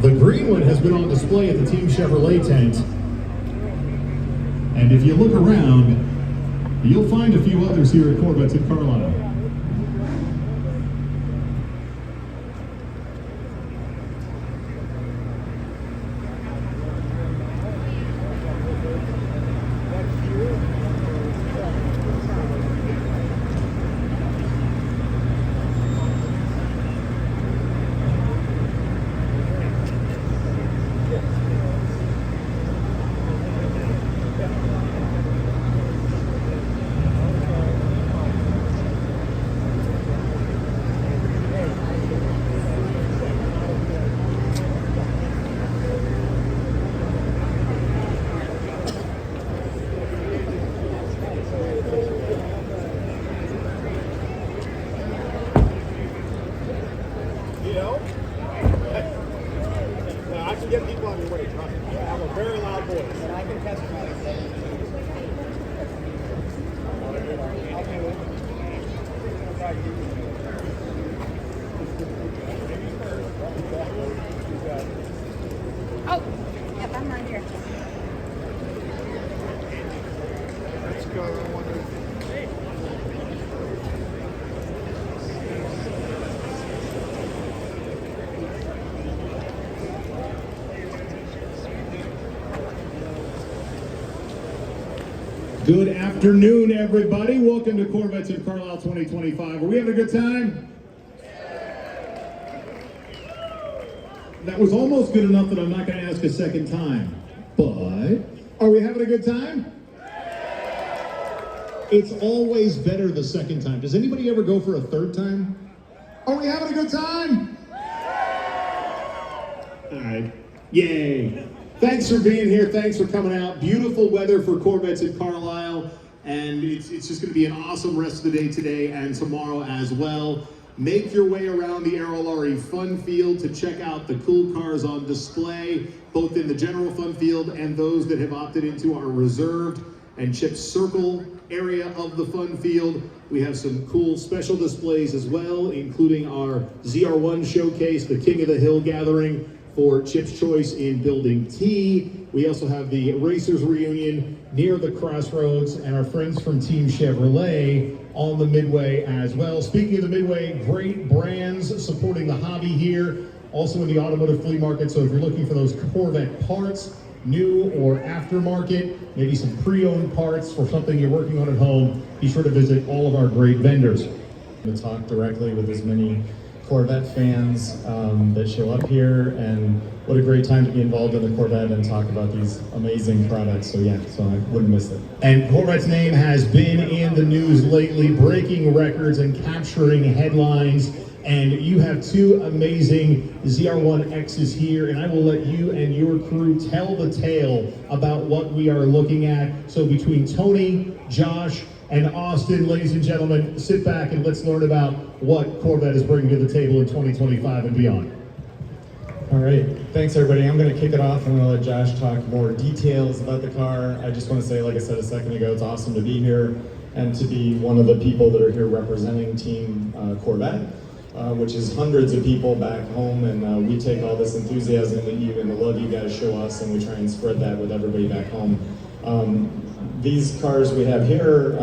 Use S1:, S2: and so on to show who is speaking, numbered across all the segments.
S1: The green one has been on display at the Team Chevrolet tent. And if you look around, you'll find a few others here at Corvettes at Carlisle.
S2: I can get people on your way, trust me. I have a very loud voice. And I can testify.
S3: Oh, yep, I'm right here.
S2: Let's go.
S1: Good afternoon, everybody. Welcome to Corvettes in Carlisle 2025. Are we having a good time? That was almost good enough that I'm not going to ask a second time. But, are we having a good time? It's always better the second time. Does anybody ever go for a third time? Are we having a good time? All right. Yay. Thanks for being here. Thanks for coming out. Beautiful weather for Corvettes at Carlisle. And it's just going to be an awesome rest of the day today and tomorrow as well. Make your way around the Aerolarry Fun Field to check out the cool cars on display, both in the general fun field and those that have opted into our reserved and chip circle area of the fun field. We have some cool special displays as well, including our ZR1 showcase, the King of the Hill gathering for Chip's Choice in Building T. We also have the Racers Reunion near the Crossroads and our friends from Team Chevrolet on the Midway as well. Speaking of the Midway, great brands supporting the hobby here, also in the automotive flea market. So if you're looking for those Corvette parts, new or aftermarket, maybe some pre-owned parts for something you're working on at home, be sure to visit all of our great vendors.
S4: To talk directly with as many Corvette fans that show up here, and what a great time to be involved in the Corvette and talk about these amazing products. So yeah, so I wouldn't miss it.
S1: And Corvette's name has been in the news lately, breaking records and capturing headlines. And you have two amazing ZR1 X's here, and I will let you and your crew tell the tale about what we are looking at. So between Tony, Josh, and Austin, ladies and gentlemen, sit back and let's learn about what Corvette is bringing to the table in 2025 and beyond.
S4: All right, thanks everybody. I'm going to kick it off. I'm going to let Josh talk more details about the car. I just want to say, like I said a second ago, it's awesome to be here and to be one of the people that are here representing Team Corvette, which is hundreds of people back home, and we take all this enthusiasm that you and the love you guys show us, and we try and spread that with everybody back home. These cars we have here,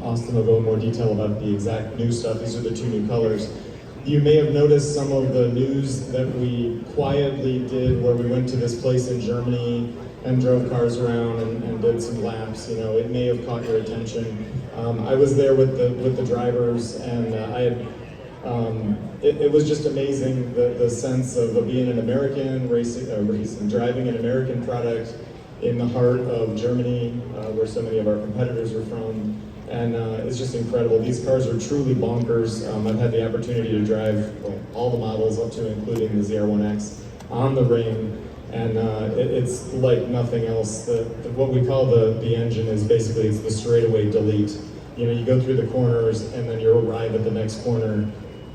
S4: Austin will go in more detail about the exact new stuff. These are the two new colors. You may have noticed some of the news that we quietly did where we went to this place in Germany and drove cars around and did some laps. You know, it may have caught your attention. I was there with the drivers, and it was just amazing, the sense of being an American, driving an American product in the heart of Germany, where so many of our competitors are from, and it's just incredible. These cars are truly bonkers. I've had the opportunity to drive all the models up to including the ZR1 X on the ring, and it's like nothing else. What we call the engine is basically it's the straightaway delete. You know, you go through the corners and then you arrive at the next corner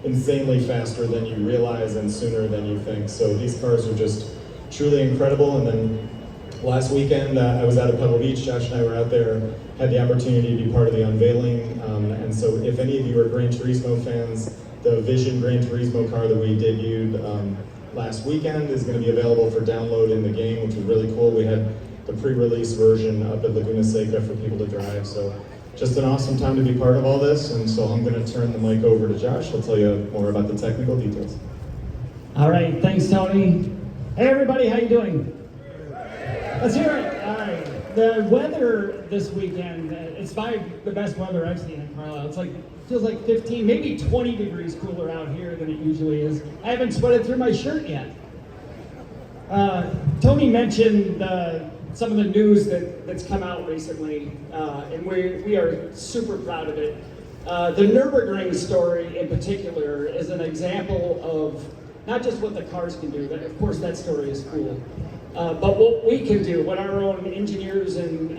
S4: insanely faster than you realize and sooner than you think. So these cars are just truly incredible. And then last weekend, I was out at Pebble Beach. Josh and I were out there, had the opportunity to be part of the unveiling. And so if any of you are Gran Turismo fans, the Vision Gran Turismo car that we debuted last weekend is going to be available for download in the game, which is really cool. We had the pre-release version up at Laguna Seca for people to drive, so just an awesome time to be part of all this. And so I'm going to turn the mic over to Josh. He'll tell you more about the technical details.
S5: All right, thanks, Tony. Hey, everybody, how you doing? Let's hear it. All right, the weather this weekend, it's by the best weather I've seen in Carlisle. It's like, feels like 15, maybe 20 degrees cooler out here than it usually is. I haven't sweated through my shirt yet. Tony mentioned some of the news that's come out recently, and we are super proud of it. The Nürburgring story in particular is an example of not just what the cars can do, but of course that story is cool, but what we can do, what our own engineers and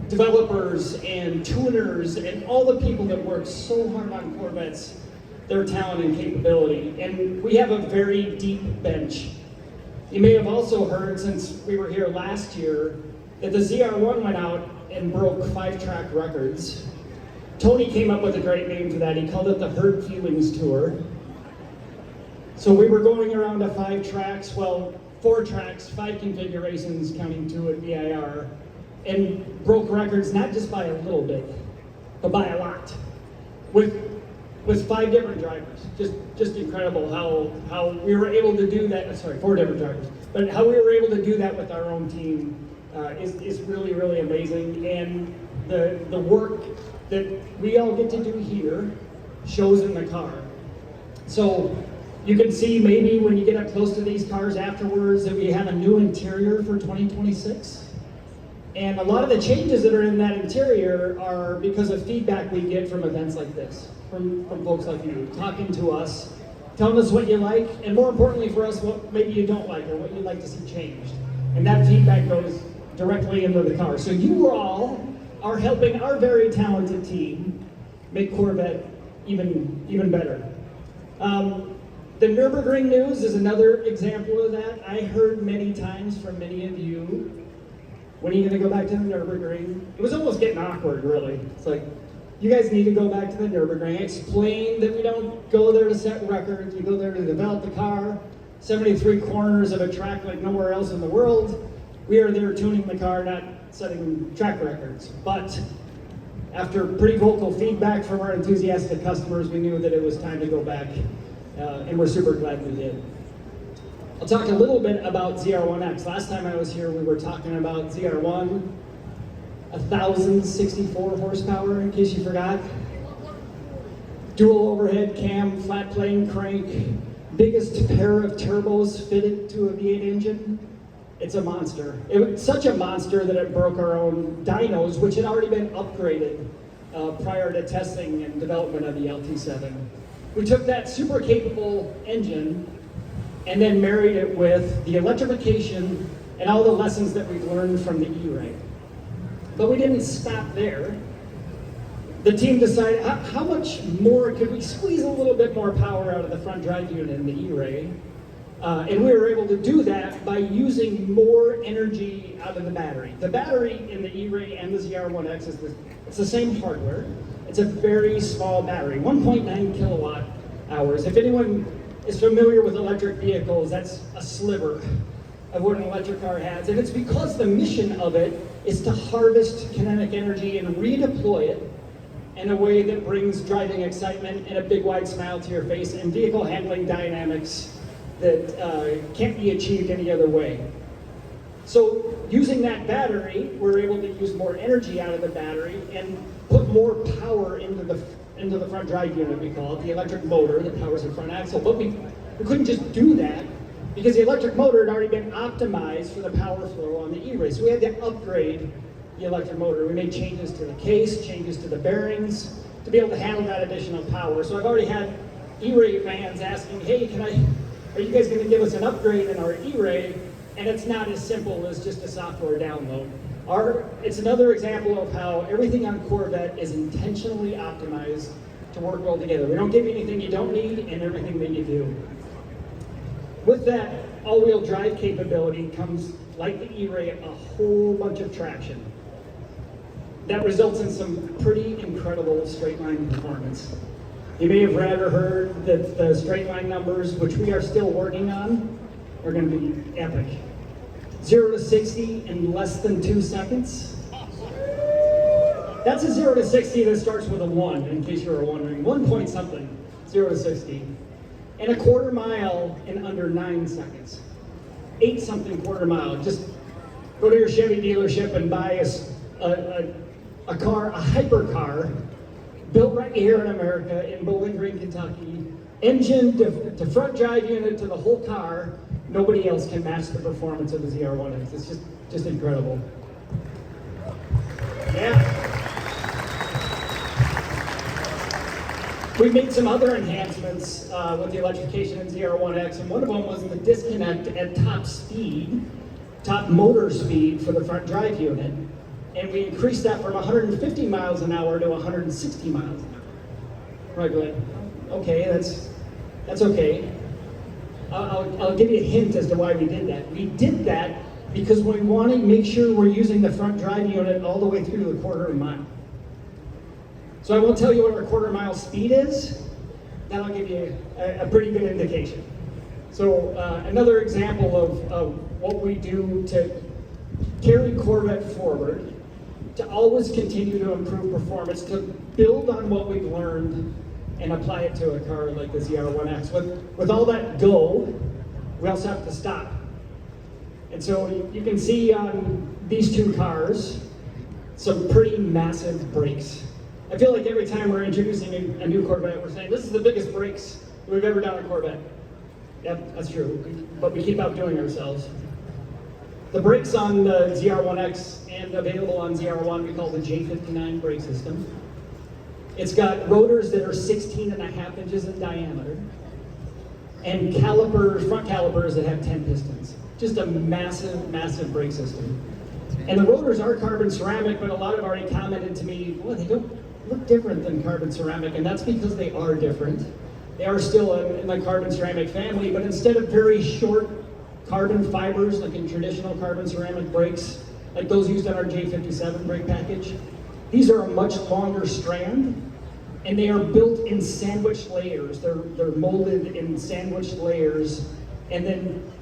S5: developers and tuners and all the people that work so hard on Corvettes, their talent and capability. And we have a very deep bench. You may have also heard, since we were here last year, that the ZR1 went out and broke 5-track records. Tony came up with a great name for that. He called it the Hurt Feelings Tour. So we were going around to 5 tracks, well, 4 tracks, 5 configurations, counting 2 at VIR, and broke records not just by a little bit, but by a lot. With 5 different drivers. Just incredible how we were able to do that. Sorry, 4 different drivers. But how we were able to do that with our own team is really, really amazing. And the work that we all get to do here shows in the car. So you can see maybe when you get up close to these cars afterwards that we have a new interior for 2026. And a lot of the changes that are in that interior are because of feedback we get from events like this, from folks like you, talking to us, telling us what you like, and more importantly for us, what maybe you don't like or what you'd like to see changed. And that feedback goes directly into the car. So you all are helping our very talented team make Corvette even better. The Nürburgring news is another example of that. I heard many times from many of you, when are you going to go back to the Nürburgring? It was almost getting awkward, really. It's like, you guys need to go back to the Nürburgring. Explain that we don't go there to set records. We go there to develop the car. 73 corners of a track like nowhere else in the world. We are there tuning the car, not setting track records. But after pretty vocal feedback from our enthusiastic customers, we knew that it was time to go back, and we're super glad we did. I'll talk a little bit about ZR1 X. Last time I was here, we were talking about ZR1, 1,064 horsepower, in case you forgot. Dual overhead cam, flat plane crank, biggest pair of turbos fitted to a V8 engine. It's a monster. It was such a monster that it broke our own dynos, which had already been upgraded prior to testing and development of the LT7. We took that super capable engine and then married it with the electrification and all the lessons that we've learned from the E-Ray. But we didn't stop there. The team decided, how much more could we squeeze a little bit more power out of the front drive unit in the E-Ray? And we were able to do that by using more energy out of the battery. The battery in the E-Ray and the ZR1 X it's the same hardware. It's a very small battery, 1.9 kilowatt hours. If anyone is familiar with electric vehicles, that's a sliver of what an electric car has. And it's because the mission of it is to harvest kinetic energy and redeploy it in a way that brings driving excitement and a big wide smile to your face and vehicle handling dynamics that can't be achieved any other way. So using that battery, we're able to use more energy out of the battery and put more power into the front drive unit, we call it, the electric motor that powers the front axle. But we couldn't just do that because the electric motor had already been optimized for the power flow on the E-Ray. So we had to upgrade the electric motor. We made changes to the case, changes to the bearings to be able to handle that additional power. So I've already had E-Ray fans asking, hey, are you guys going to give us an upgrade in our E-Ray? And it's not as simple as just a software download. It's another example of how everything on Corvette is intentionally optimized to work well together. We don't give you anything you don't need and everything that you do. With that all-wheel drive capability comes, like the E-Ray, a whole bunch of traction. That results in some pretty incredible straight line performance. You may have read or heard that the straight line numbers, which we are still working on, are going to be epic. 0 to 60 in less than 2 seconds. That's a 0 to 60 that starts with a 1, in case you were wondering. 1 point something, 0 to 60. And a quarter mile in under 9 seconds. 8 something quarter mile. Just go to your Chevy dealership and buy a car, a hypercar, built right here in America, in Bowling Green, Kentucky. Engine to front drive unit to the whole car. Nobody else can match the performance of the ZR1 X. It's just incredible. Yeah. We made some other enhancements with the electrification in ZR1 X, and one of them was the disconnect at top speed, top motor speed for the front drive unit. And we increased that from 150 miles an hour to 160 miles an hour. Right, like, okay, that's okay. I'll give you a hint as to why we did that. We did that because we want to make sure we're using the front drive unit all the way through to the quarter mile. So I won't tell you what our quarter mile speed is. That'll give you a pretty good indication. So another example of what we do to carry Corvette forward, to always continue to improve performance, to build on what we've learned and apply it to a car like the ZR1 X. With all that go, we also have to stop. And so you can see on these two cars some pretty massive brakes. I feel like every time we're introducing a new Corvette, we're saying, this is the biggest brakes we've ever done on a Corvette. Yep, that's true, but we keep outdoing ourselves. The brakes on the ZR1 X and available on ZR1, we call the J59 brake system. It's got rotors that are 16.5 inches in diameter and calipers, front calipers that have 10 pistons. Just a massive, massive brake system. And the rotors are carbon ceramic, but a lot have already commented to me, well, they don't look different than carbon ceramic, and that's because they are different. They are still in the carbon ceramic family, but instead of very short carbon fibers, like in traditional carbon ceramic brakes, like those used on our J57 brake package, these are a much longer strand, and they are built in sandwiched layers. They're molded in sandwiched layers, and then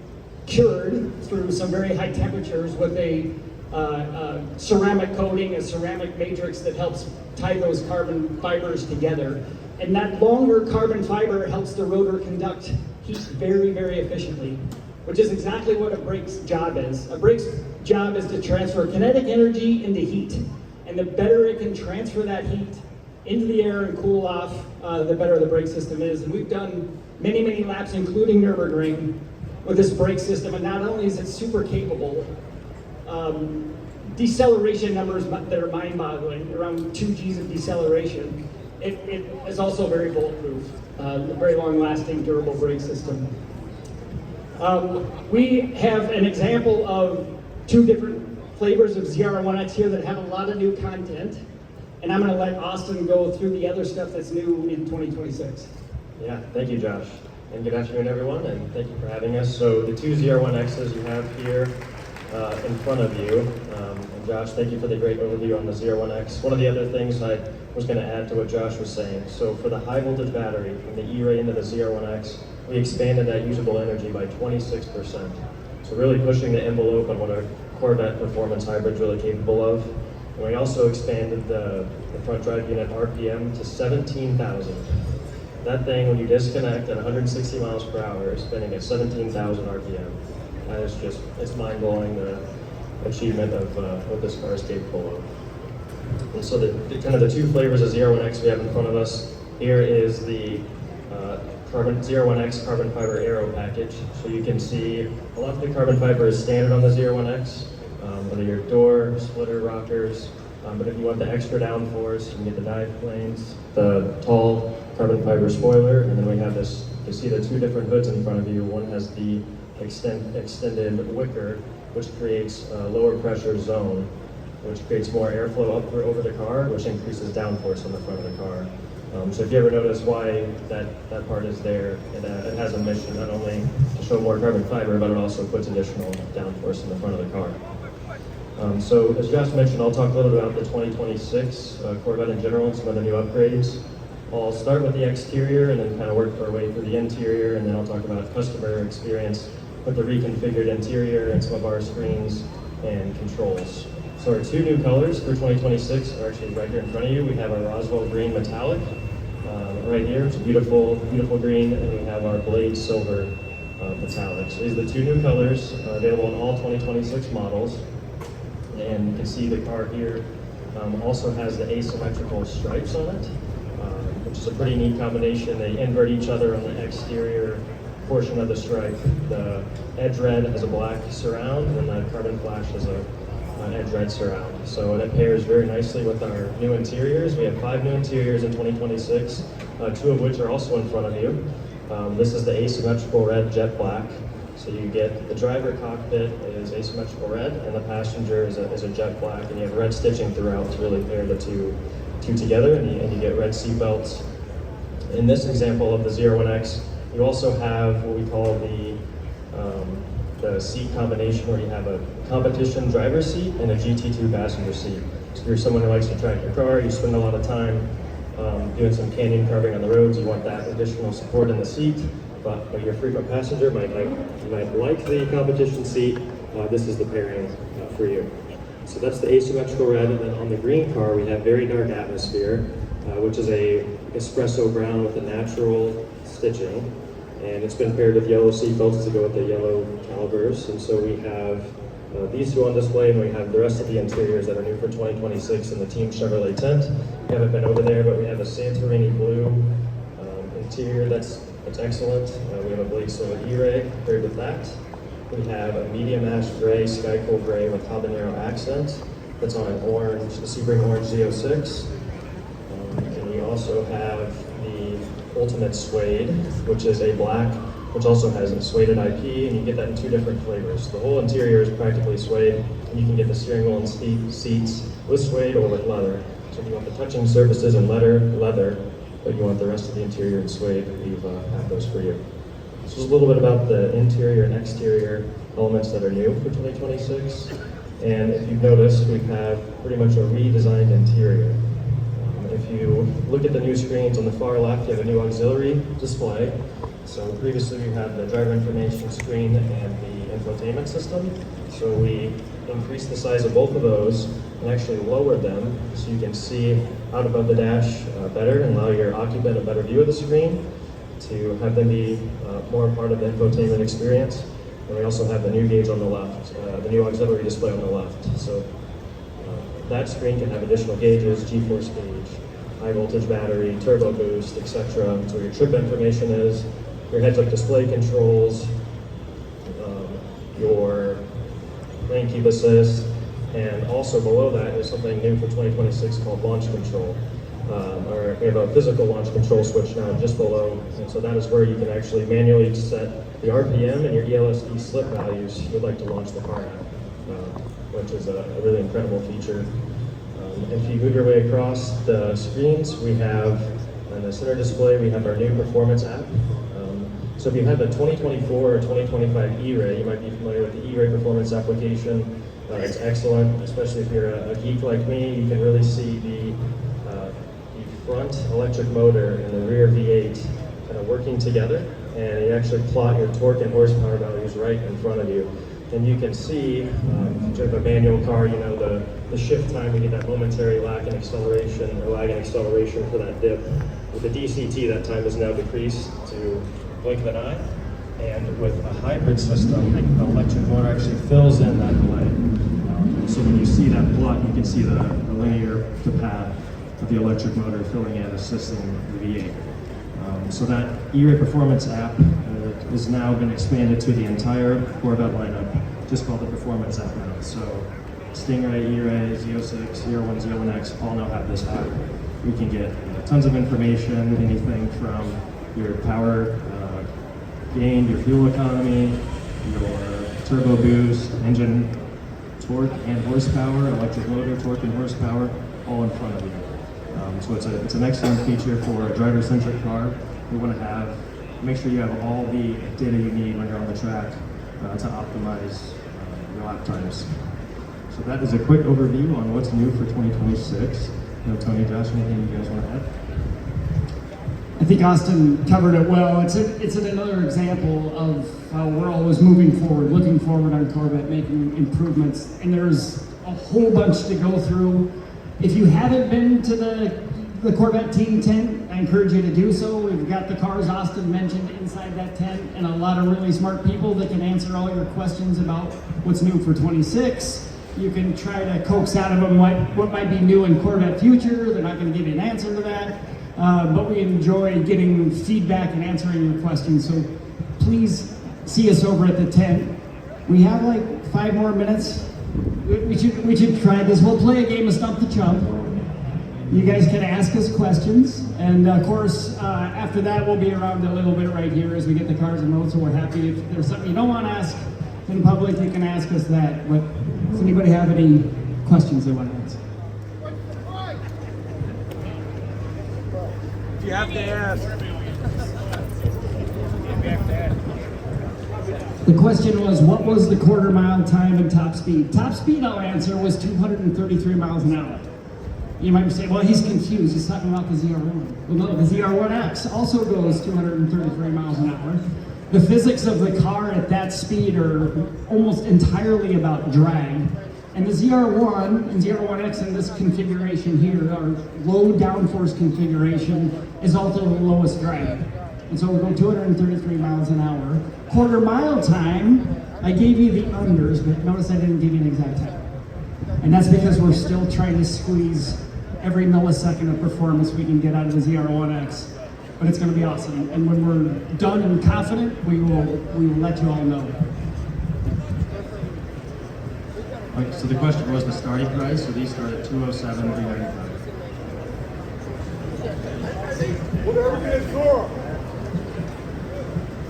S5: cured through some very high temperatures with a ceramic coating, a ceramic matrix that helps tie those carbon fibers together. And that longer carbon fiber helps the rotor conduct heat very, very efficiently, which is exactly what a brake's job is. A brake's job is to transfer kinetic energy into heat. And the better it can transfer that heat into the air and cool off, the better the brake system is. And we've done many, many laps, including Nürburgring, with this brake system. And not only is it super capable, deceleration numbers that are mind-boggling, around 2 Gs of deceleration. It is also very bulletproof, a very long-lasting, durable brake system. We have an example of 2 different flavors of ZR1 X here that have a lot of new content, and I'm going to let Austin go through the other stuff that's new in 2026.
S6: Yeah, thank you, Josh. And good afternoon, everyone, and thank you for having us. So the 2 ZR1 X's you have here in front of you. And Josh, thank you for the great overview on the ZR1 X. One of the other things I was going to add to what Josh was saying, so for the high voltage battery from the E-Ray into the ZR1 X, we expanded that usable energy by 26%. So really pushing the envelope on what our Corvette performance hybrid's really capable of. And we also expanded the front drive unit RPM to 17,000. That thing, when you disconnect at 160 miles per hour, is spinning at 17,000 RPM. That is just, it's mind-blowing, the achievement of what this car is capable of. And so the kind of the 2 flavors of ZR1 X we have in front of us here is the ZR1 X carbon fiber aero package. So you can see a lot of the carbon fiber is standard on the ZR1 X, whether your door, splitter, rockers, but if you want the extra downforce, you can get the dive planes, the tall carbon fiber spoiler, and then we have this, you see the 2 different hoods in front of you. One has the extended wicker, which creates a lower pressure zone, which creates more airflow up over the car, which increases downforce on the front of the car. So if you ever notice why that part is there, it has a mission not only to show more carbon fiber, but it also puts additional downforce in the front of the car. So as Josh mentioned, I'll talk a little bit about the 2026 Corvette in general and some of the new upgrades. I'll start with the exterior and then kind of work our way through the interior, and then I'll talk about customer experience with the reconfigured interior and some of our screens and controls. So our two new colors for 2026 are actually right here in front of you. We have our Roswell Green Metallic right here. It's a beautiful, beautiful green, and we have our Blade Silver Metallic. So these are the two new colors available in all 2026 models. And you can see the car here also has the asymmetrical stripes on it, which is a pretty neat combination. They invert each other on the exterior portion of the stripe. The edge red has a black surround, and then the carbon flash has an edge red surround. So it pairs very nicely with our new interiors. We have 5 new interiors in 2026, 2 of which are also in front of you. This is the asymmetrical red jet black. So you get the driver cockpit is asymmetrical red, and the passenger is a jet black, and you have red stitching throughout to really pair the two together, and you get red seat belts. In this example of the ZR1 X, you also have what we call the seat combination, where you have a competition driver seat and a GT2 passenger seat. So if you're someone who likes to track your car, you spend a lot of time doing some canyon carving on the roads, you want that additional support in the seat, but you're a frequent passenger, you might like the competition seat, this is the pairing for you. So that's the asymmetrical red, and then on the green car we have very dark atmosphere, which is a espresso brown with a natural stitching, and it's been paired with yellow seat belts to go with the yellow calipers. And so we have these two on display, and we have the rest of the interiors that are new for 2026 in the Team Chevrolet tent. We haven't been over there, but we have a Santorini blue interior that's excellent. We have a Blade Silver E-Ray paired with that. We have a medium ash gray, sky cool gray with habanero accent that's on an orange, the Sebring Orange Z06. And we also have the Ultimate Suede, which is a black, which also has a suede IP, and you get that in 2 different flavors. The whole interior is practically suede, and you can get the steering wheel and seats with suede or with leather. So if you want the touching surfaces in leather, but you want the rest of the interior in suede, we have those for you. So just a little bit about the interior and exterior elements that are new for 2026. And if you've noticed, we have pretty much a redesigned interior. If you look at the new screens on the far left, you have a new auxiliary display. So previously we had the driver information screen and the infotainment system. So we increased the size of both of those and actually lowered them so you can see out above the dash better and allow your occupant a better view of the screen, to have them be more a part of the infotainment experience. And we also have the new gauge on the left, the new auxiliary display on the left. So that screen can have additional gauges, G-force gauge, high voltage battery, turbo boost, etc. So your trip information is, your heads-up display controls, your lane keep assist, and also below that is something new for 2026 called launch control. Or we have a physical launch control switch now just below, and so that is where you can actually manually set the RPM and your ELSD slip values you'd like to launch the car at, which is a really incredible feature. If you move your way across the screens, we have on the center display, we have our new performance app. So if you have a 2024 or 2025 E-Ray, you might be familiar with the E-Ray performance application. It's excellent, especially if you're a geek like me. You can really see the front electric motor and the rear V8 kind of working together, and you actually plot your torque and horsepower values right in front of you. And you can see, if you have a manual car, you know the shift time, you get that momentary lag in acceleration for that dip. With the DCT, that time is now decreased to blink of an eye. And with a hybrid system, the electric motor actually fills in that delay. So when you see that plot, you can see the linear path of the electric motor filling in, assisting the V8. So that E-Ray Performance app has now been expanded to the entire Corvette lineup, just called the Performance app now. So Stingray, E-Ray, Z06, ZR1, ZR1 X all now have this app. We can get tons of information, anything from your power gain, your fuel economy, your turbo boost, engine torque and horsepower, electric motor torque and horsepower, all in front of you. So it's an excellent feature for a driver-centric car. We want to make sure you have all the data you need when you're on the track to optimize your lap times. So that is a quick overview on what's new for 2026. Tony, Josh, anything you guys want to add?
S5: I think Austin covered it well. It's another example of how we're always moving forward, looking forward on Corvette, making improvements, and there's a whole bunch to go through. If you haven't been to the Corvette team tent, I encourage you to do so. We've got the cars Austin mentioned inside that tent, and a lot of really smart people that can answer all your questions about what's new for 26. You can try to coax out of them what might be new in Corvette future. They're not going to give you an answer to that. But we enjoy getting feedback and answering your questions. So please see us over at the tent. We have like 5 more minutes. We should try this. We'll play a game of Stump the Chump. You guys can ask us questions. And of course, after that, we'll be around a little bit right here as we get the cars and roads. So we're happy. If there's something you don't want to ask in public, you can ask us that. But does anybody have any questions they want to ask?
S2: You have to ask.
S5: The question was, what was the quarter mile time and top speed? Top speed, I'll answer, was 233 miles an hour. You might say, well, he's confused. He's talking about the ZR1. Well, no, the ZR1 X also goes 233 miles an hour. The physics of the car at that speed are almost entirely about drag. And the ZR1 and ZR1 X in this configuration here, our low downforce configuration, is also the lowest drag. And so we're going 233 miles an hour. Quarter mile time, I gave you the unders, but notice I didn't give you an exact time. And that's because we're still trying to squeeze every millisecond of performance we can get out of the ZR1 X. But it's going to be awesome. And when we're done and confident, we will let you all know.
S6: Okay, so the question was the starting price, so these start at $207,395.
S2: Whatever it is for.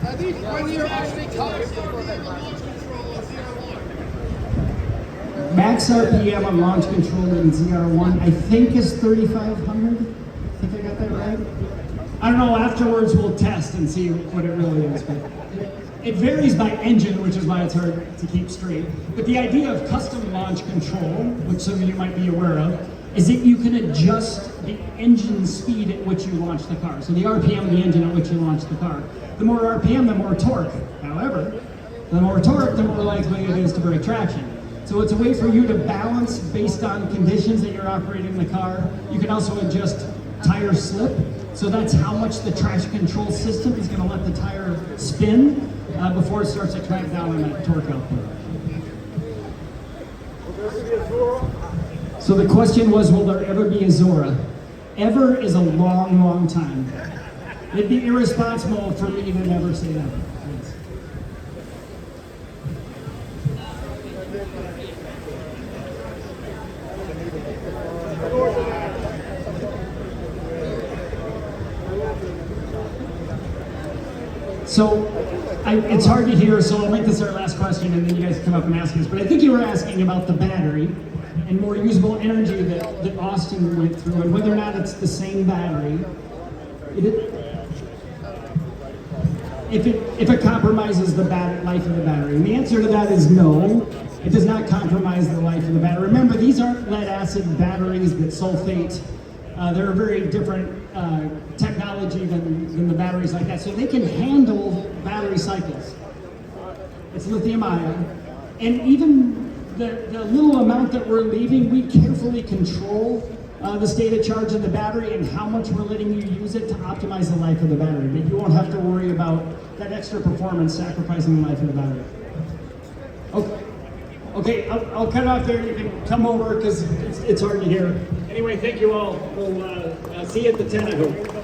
S7: I think when you actually come for the launch control of ZR1.
S5: Max RPM on launch control in ZR1, I think is 3,500. I think I got that right. I don't know, afterwards we'll test and see what it really is. But it varies by engine, which is why it's hard to keep straight. But the idea of custom launch control, which some of you might be aware of, is that you can adjust the engine speed at which you launch the car. So the RPM of the engine at which you launch the car. The more RPM, the more torque. However, the more torque, the more likely it is to break traction. So it's a way for you to balance based on conditions that you're operating the car. You can also adjust tire slip. So that's how much the traction control system is going to let the tire spin before it starts to clamp down on that torque output. So the question was, will there ever be a Zora? Ever is a long, long time. It'd be irresponsible for me to never say that. Yes. So it's hard to hear, so I'll make this our last question and then you guys come up and ask us. But I think you were asking about the battery and more usable energy that Austin went through and whether or not it's the same battery. If it compromises the life of the battery. And the answer to that is no. It does not compromise the life of the battery. Remember, these aren't lead acid batteries that sulfate. They're a very different technology than the batteries like that. So they can handle battery cycles. It's lithium ion. And even the little amount that we're leaving, we carefully control the state of charge of the battery and how much we're letting you use it to optimize the life of the battery. But you won't have to worry about that extra performance sacrificing the life of the battery. Okay, I'll cut off there. You can come over because it's hard to hear. Anyway, thank you all. We'll see you at the 10, I hope.